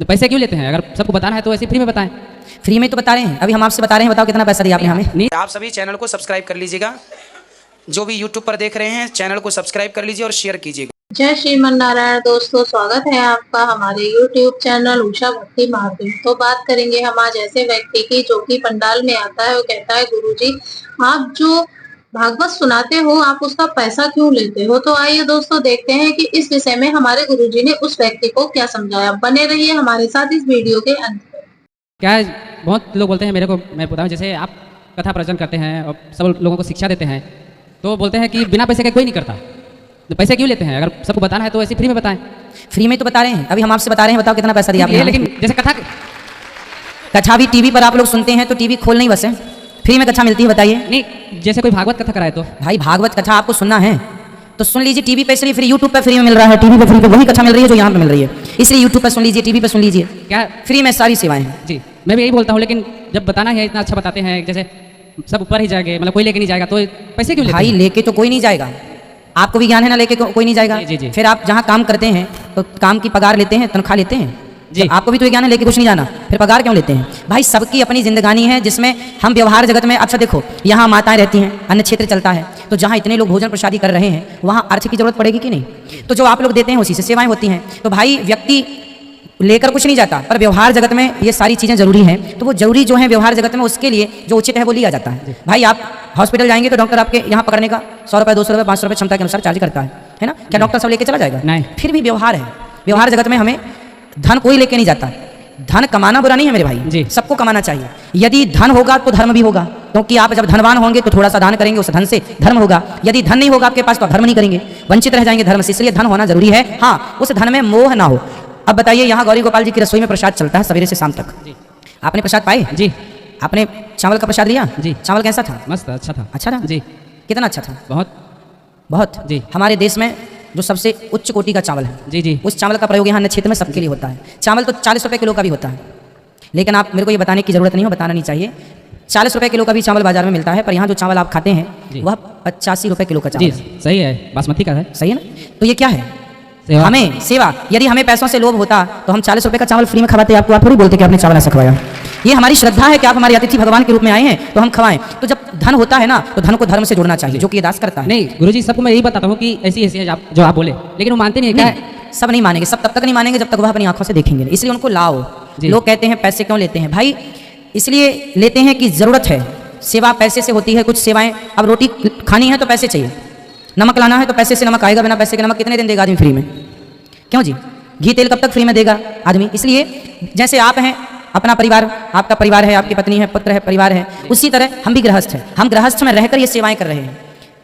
तो पैसे क्यों लेते हैं? अगर सबको बताना है तो ऐसे फ्री में बताएं। फ्री में तो बता रहे हैं, अभी हम आपसे बता रहे हैं, बताओ कितना पैसा दिया आपने हमें। नहीं, आप सभी चैनल को सब्सक्राइब कर लीजिएगा। जो भी यूट्यूब पर देख रहे हैं चैनल को सब्सक्राइब कर लीजिए और शेयर कीजिएगा। जय श्रीमन नारायण। दोस्तों, स्वागत है आपका हमारे YouTube चैनल उषा भक्ति मार्ग में। तो बात करेंगे हम आज ऐसे व्यक्ति की जो कि पंडाल में आता है और कहता है गुरुजी आप जो भागवत सुनाते हो आप उसका पैसा क्यों लेते हो। तो आइए दोस्तों देखते हैं कि इस विषय में हमारे गुरुजी ने उस व्यक्ति को क्या समझाया। बने रहिए हमारे साथ इस वीडियो के अंत तक। क्या है, बहुत लोग बोलते हैं मेरे को, मैं बताऊँ, जैसे आप कथा प्रवचन करते हैं और सब लोगों को शिक्षा देते हैं तो बोलते हैं कि बिना पैसे के कोई नहीं करता, तो पैसे क्यों लेते हैं? अगर सबको बताना है तो ऐसे फ्री में बताएं। फ्री में तो बता रहे हैं, अभी हम आपसे बता रहे हैं, बताओ कितना पैसा दिया आपने। लेकिन जैसे कथा भी टीवी पर आप लोग सुनते हैं तो टीवी खोल नहीं, बस है फ्री में कथा मिलती है, बताइए। नहीं, जैसे कोई भागवत कथा कराए तो भाई भागवत कथा आपको सुनना है तो सुन लीजिए, टीवी पे इसलिए फ्री, यूट्यूब पे फ्री में मिल रहा है, टीवी पे फ्री पे वही कथा मिल रही है जो यहाँ पे मिल रही है, इसलिए यूट्यूब पे सुन लीजिए, टीवी पे सुन लीजिए, क्या फ्री में सारी सेवाएं हैं। जी, मैं भी यही बोलता हूँ, लेकिन जब बताना है इतना अच्छा बताते हैं, जैसे सब ऊपर ही जाएंगे, मतलब कोई लेके नहीं जाएगा, तो पैसे क्यों लेते भाई हैं? लेके तो कोई नहीं जाएगा, आपको भी ज्ञान है ना, लेके कोई नहीं जाएगा। जी, जी। फिर आप जहाँ काम करते हैं तो काम की पगार लेते हैं, तनख्वाह लेते हैं जी। तो आपको भी तो ये ज्ञान है, लेके कुछ नहीं जाना, फिर पगार क्यों लेते हैं? भाई सबकी अपनी जिंदगानी है जिसमें हम व्यवहार जगत में, अच्छा देखो यहाँ माताएं रहती हैं, अन्य क्षेत्र चलता है, तो जहाँ इतने लोग भोजन प्रसादी कर रहे हैं वहाँ अर्थ की जरूरत पड़ेगी कि नहीं? तो जो आप लोग देते हैं उसी से सेवाएं होती हैं। तो भाई व्यक्ति लेकर कुछ नहीं जाता, पर व्यवहार जगत में ये सारी चीज़ें जरूरी हैं, तो वो जरूरी जो है व्यवहार जगत में उसके लिए जो उचित है वो लिया जाता है। भाई आप हॉस्पिटल जाएंगे तो डॉक्टर आपके यहाँ पकड़ने का 100 रुपये 200 रुपये 500 रुपये क्षमता के अनुसार चार्ज करता है ना? क्या डॉक्टर सब लेके चला जाएगा? नहीं। फिर भी व्यवहार है, व्यवहार जगत में हमें धन कोई लेके नहीं जाता। धन कमाना बुरा नहीं है मेरे भाई जी। सबको कमाना चाहिए, यदि धन होगा तो धर्म भी होगा, क्योंकि आप जब धनवान होंगे तो थोड़ा सा दान करेंगे, उस धन से धर्म होगा। यदि धन नहीं होगा आपके पास तो आप धर्म नहीं करेंगे, वंचित रह जाएंगे धर्म से, इसलिए धन होना जरूरी है। हाँ, उस धन में मोह ना हो। अब बताइए, यहाँ गौरी गोपाल जी की रसोई में प्रसाद चलता है सवेरे से शाम तक, आपने प्रसाद पाए? जी। आपने चावल का प्रसाद लिया? जी। चावल कैसा था? मस्त, अच्छा था। अच्छा था जी। कितना अच्छा था? बहुत। बहुत जी। हमारे देश में जो सबसे उच्च कोटि का चावल है, जी जी। उस चावल का प्रयोग यहाँ अन्य क्षेत्र में सबके लिए होता है। चावल तो 40 रुपये किलो का भी होता है, लेकिन आप मेरे को ये बताने की जरूरत नहीं हो, बताना नहीं चाहिए। 40 रुपये किलो का भी चावल बाजार में मिलता है, पर यहाँ जो चावल आप खाते हैं वह 85 रुपये किलो का चावल जी, है। सही है, बासमती का है। सही है ना? तो ये क्या है? सेवा। हमें सेवा। यदि हमें पैसों से लोभ होता तो हम 40 रुपये का चावल फ्री में खवाते आपको, आप थोड़ी बोलते कि आपने चावल ऐसा खवाया। ये हमारी श्रद्धा है कि आप हमारे अतिथि भगवान के रूप में आए हैं तो हम खवाएं। तो जब धन होता है ना तो धन को धर्म से जोड़ना चाहिए, जो कि ये दास करता है। नहीं गुरुजी, सबको मैं यही बताता हूँ कि ऐसी ऐसी है जो आप बोले, लेकिन वो मानते नहीं है। क्या है? सब नहीं मानेंगे, सब तब तक नहीं मानेंगे जब तक वह अपनी आंखों से देखेंगे, इसलिए उनको लाओ। लोग कहते हैं पैसे क्यों लेते हैं? भाई इसलिए लेते हैं कि ज़रूरत है, सेवा पैसे से होती है। कुछ सेवाएं, अब रोटी खानी है तो पैसे चाहिए, नमक लाना है तो पैसे से नमक आएगा, बिना पैसे के नमक कितने दिन देगा आदमी फ्री में? क्यों जी? घी तेल कब तक फ्री में देगा आदमी? इसलिए जैसे आप हैं, अपना परिवार, आपका परिवार है, आपकी पत्नी है, पुत्र है, परिवार है, उसी तरह हम भी गृहस्थ हैं। हम गृहस्थ में रहकर ये सेवाएं कर रहे हैं।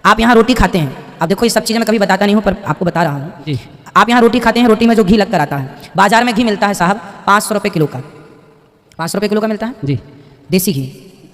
आप यहाँ रोटी खाते हैं, अब देखो ये सब चीज़ें मैं कभी बताता नहीं हूँ पर आपको बता रहा हूँ। आप यहाँ रोटी खाते हैं, रोटी में जो घी लग कर आता है, बाजार में घी मिलता है साहब 500 रुपये किलो का, 500 रुपये किलो का मिलता है जी, देसी घी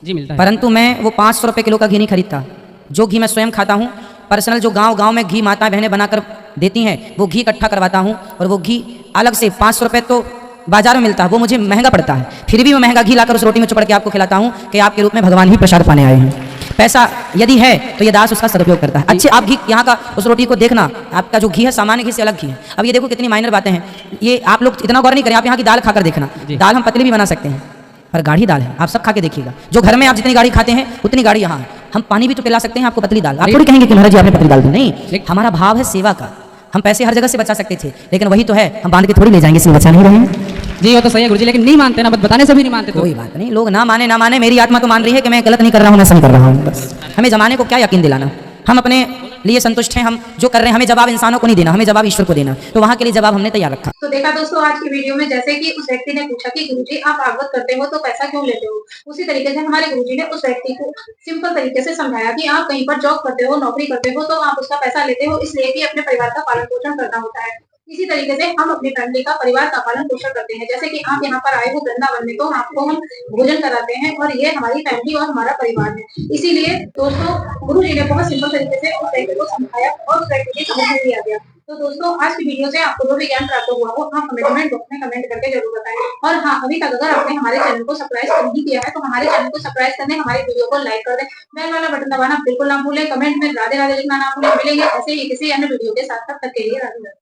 जी मिलता है। परंतु मैं वो 500 रुपये किलो का घी नहीं खरीदता। जो घी मैं स्वयं खाता हूँ, पर्सनल, जो गांव में घी माता बहनें बनाकर देती हैं, वो घी इकट्ठा करवाता हूँ, और वो घी अलग से 500 रुपये तो बाजार में मिलता है, वो मुझे महंगा पड़ता है, फिर भी मैं महंगा घी लाकर उस रोटी में चुपड़ के आपको खिलाता हूँ कि आपके रूप में भगवान ही प्रसाद पाने आए हैं। पैसा यदि है तो ये दास उसका सदुपयोग करता है। अच्छे आप घी यहाँ का उस रोटी को देखना, आपका जो घी है सामान्य घी से अलग घी है। अब ये देखो कितनी माइनर बातें हैं, ये आप लोग इतना गौर नहीं करें। आप यहाँ की दाल खाकर देखना, दाल हम पतली भी बना सकते हैं पर गाढ़ी दाल है, आप सब खा के देखिएगा। जो घर में आप जितनी गाढ़ी खाते हैं उतनी गाढ़ी यहाँ है। हम पानी भी तो पिला सकते हैं आपको पतली दाल, आप थोड़ी कहेंगे कि महाराज जी आपने पतली दाल दी। नहीं, हमारा भाव है सेवा का। हम पैसे हर जगह से बचा सकते थे, लेकिन वही तो है, हम बांध के थोड़ी ले जाएंगे, इसलिए बचा नहीं रहे हैं। जी वो तो सही है गुरुजी, लेकिन नहीं मानते ना, बताने से भी नहीं मानते। कोई बात नहीं, लोग ना माने, मेरी आत्मा तो मान रही है कि मैं गलत नहीं कर रहा हूँ, मैं सही कर रहा हूँ। बस हमें जमाने को क्या यकीन दिलाना, हम अपने लिए संतुष्ट हैं। हम जो कर रहे हैं, हमें जवाब इंसानों को नहीं देना, हमें जवाब ईश्वर को देना, तो वहाँ के लिए जवाब हमने तैयार रखा। तो देखा दोस्तों आज की वीडियो में, जैसे कि उस व्यक्ति ने पूछा कि गुरुजी आप भागवत करते हो तो पैसा क्यों लेते हो, उसी तरीके से हमारे गुरुजी ने उस व्यक्ति को सिंपल तरीके से समझाया कि आप कहीं पर जॉब करते हो, नौकरी करते हो, तो आप उसका पैसा लेते हो इसलिए कि अपने परिवार का पालन पोषण करना होता है। इसी तरीके से हम अपनी फैमिली का, परिवार का पालन पोषण करते हैं। जैसे कि आप यहाँ पर आए हो वृंदावन में, तो आपको हम भोजन कराते हैं और ये हमारी फैमिली और हमारा परिवार है। इसीलिए दोस्तों गुरु जी ने बहुत सिंपल तरीके से उस व्यक्ति को समझाया और उस व्यक्ति की समझ में भी आ गया। तो दोस्तों आज की वीडियो से आपको जो भी ज्ञान प्राप्त हुआ हो, आप हमें कमेंट बॉक्स में कमेंट करके जरूर बताएं। और हाँ, अभी तक अगर आपने हमारे चैनल को सब्सक्राइब नहीं किया है तो हमारे चैनल को सब्सक्राइब करने, हमारी वीडियो को लाइक कर दें, बेल वाला बटन दबाना बिल्कुल ना भूलें, कमेंट में राधे राधे लिखना ना भूलें। मिलेंगे ऐसे ही किसी अन्य वीडियो के साथ, तब तक के लिए राधे राधे।